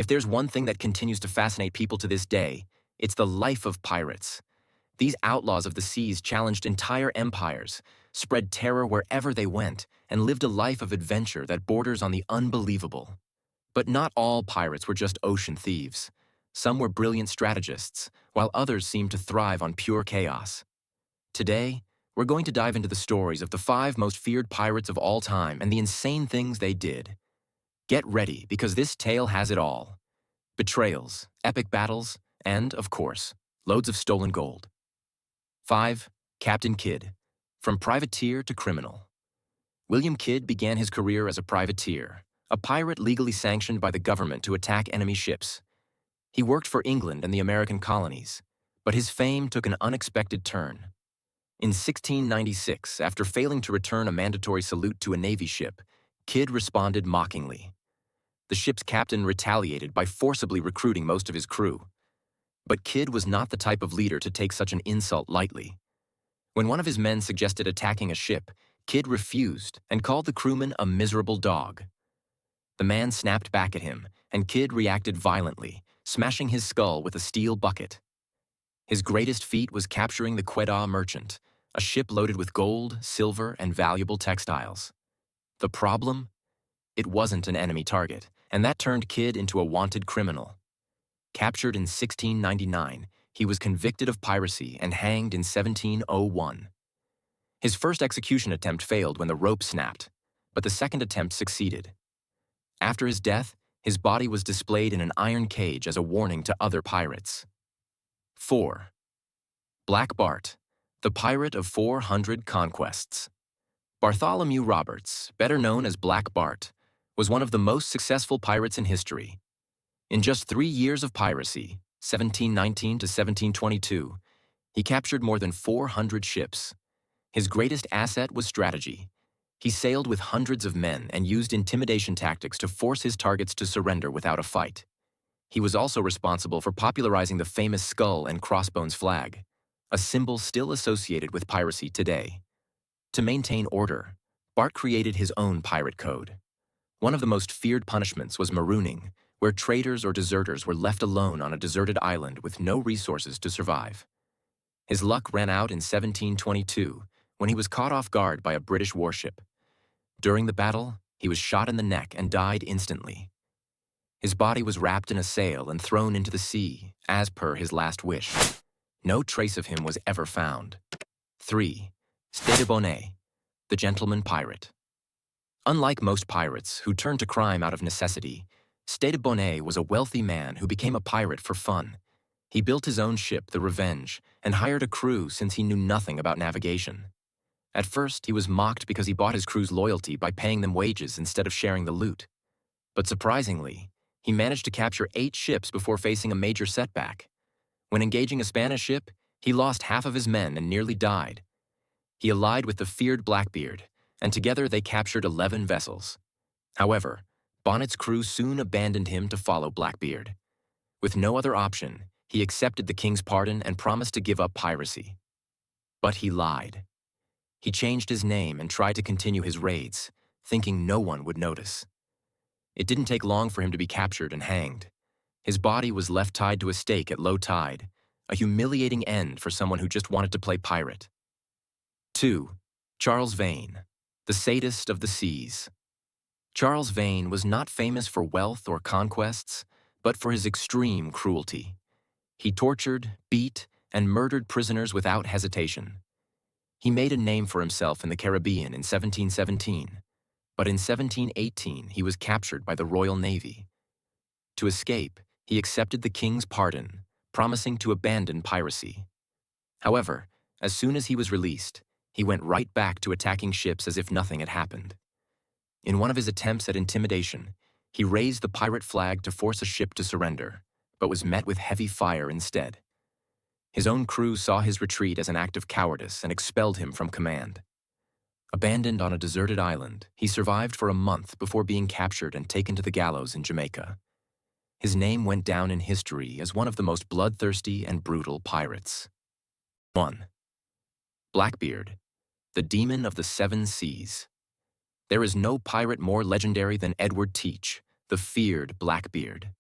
If there's one thing that continues to fascinate people to this day, it's the life of pirates. These outlaws of the seas challenged entire empires, spread terror wherever they went, and lived a life of adventure that borders on the unbelievable. But not all pirates were just ocean thieves. Some were brilliant strategists, while others seemed to thrive on pure chaos. Today, we're going to dive into the stories of the 5 most feared pirates of all time and the insane things they did. Get ready, because this tale has it all. Betrayals, epic battles, and, of course, loads of stolen gold. 5. Captain Kidd. From privateer to criminal. William Kidd began his career as a privateer, a pirate legally sanctioned by the government to attack enemy ships. He worked for England and the American colonies, but his fame took an unexpected turn. In 1696, after failing to return a mandatory salute to a Navy ship, Kidd responded mockingly. The ship's captain retaliated by forcibly recruiting most of his crew. But Kidd was not the type of leader to take such an insult lightly. When one of his men suggested attacking a ship, Kidd refused and called the crewman a miserable dog. The man snapped back at him, and Kidd reacted violently, smashing his skull with a steel bucket. His greatest feat was capturing the Quedagh Merchant, a ship loaded with gold, silver, and valuable textiles. The problem? It wasn't an enemy target, and that turned Kidd into a wanted criminal. Captured in 1699, he was convicted of piracy and hanged in 1701. His first execution attempt failed when the rope snapped, but the second attempt succeeded. After his death, his body was displayed in an iron cage as a warning to other pirates. 4. Black Bart, the pirate of 400 conquests. Bartholomew Roberts, better known as Black Bart, was one of the most successful pirates in history. In just 3 years of piracy, 1719 to 1722, he captured more than 400 ships. His greatest asset was strategy. He sailed with hundreds of men and used intimidation tactics to force his targets to surrender without a fight. He was also responsible for popularizing the famous skull and crossbones flag, a symbol still associated with piracy today. To maintain order, Bart created his own pirate code. One of the most feared punishments was marooning, where traitors or deserters were left alone on a deserted island with no resources to survive. His luck ran out in 1722 when he was caught off guard by a British warship. During the battle, he was shot in the neck and died instantly. His body was wrapped in a sail and thrown into the sea, as per his last wish. No trace of him was ever found. 3. Stede de Bonnet, the gentleman pirate. Unlike most pirates who turned to crime out of necessity, Stede de Bonnet was a wealthy man who became a pirate for fun. He built his own ship, the Revenge, and hired a crew since he knew nothing about navigation. At first, he was mocked because he bought his crew's loyalty by paying them wages instead of sharing the loot. But surprisingly, he managed to capture 8 ships before facing a major setback. When engaging a Spanish ship, he lost half of his men and nearly died. He allied with the feared Blackbeard, and together they captured 11 vessels. However, Bonnet's crew soon abandoned him to follow Blackbeard. With no other option, he accepted the king's pardon and promised to give up piracy. But he lied. He changed his name and tried to continue his raids, thinking no one would notice. It didn't take long for him to be captured and hanged. His body was left tied to a stake at low tide, a humiliating end for someone who just wanted to play pirate. 2. Charles Vane, the sadist of the seas. Charles Vane was not famous for wealth or conquests, but for his extreme cruelty. He tortured, beat, and murdered prisoners without hesitation. He made a name for himself in the Caribbean in 1717, but in 1718 he was captured by the Royal Navy. To escape, he accepted the king's pardon, promising to abandon piracy. However, as soon as he was released, he went right back to attacking ships as if nothing had happened. In one of his attempts at intimidation, he raised the pirate flag to force a ship to surrender, but was met with heavy fire instead. His own crew saw his retreat as an act of cowardice and expelled him from command. Abandoned on a deserted island, he survived for a month before being captured and taken to the gallows in Jamaica. His name went down in history as one of the most bloodthirsty and brutal pirates. 1. Blackbeard, the demon of the 7 seas. There is no pirate more legendary than Edward Teach, the feared Blackbeard.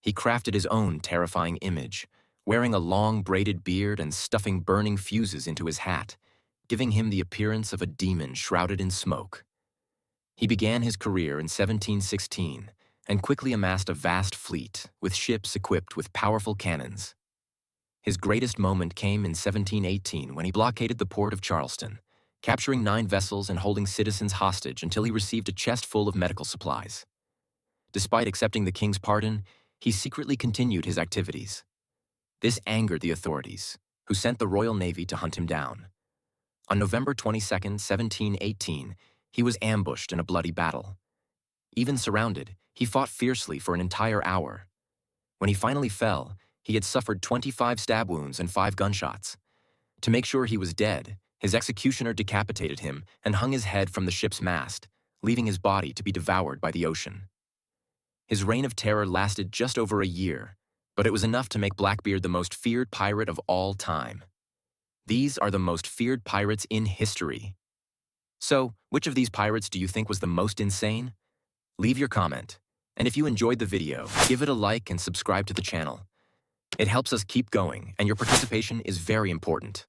He crafted his own terrifying image, wearing a long braided beard and stuffing burning fuses into his hat, giving him the appearance of a demon shrouded in smoke. He began his career in 1716 and quickly amassed a vast fleet with ships equipped with powerful cannons. His greatest moment came in 1718 when he blockaded the port of Charleston, capturing 9 vessels and holding citizens hostage until he received a chest full of medical supplies. Despite accepting the king's pardon, he secretly continued his activities. This angered the authorities, who sent the Royal Navy to hunt him down. On November 22, 1718, he was ambushed in a bloody battle. Even surrounded, he fought fiercely for an entire hour. When he finally fell, he had suffered 25 stab wounds and 5 gunshots. To make sure he was dead, his executioner decapitated him and hung his head from the ship's mast, leaving his body to be devoured by the ocean. His reign of terror lasted just over a year, but it was enough to make Blackbeard the most feared pirate of all time. These are the most feared pirates in history. So, which of these pirates do you think was the most insane? Leave your comment, and if you enjoyed the video, give it a like and subscribe to the channel. It helps us keep going, and your participation is very important.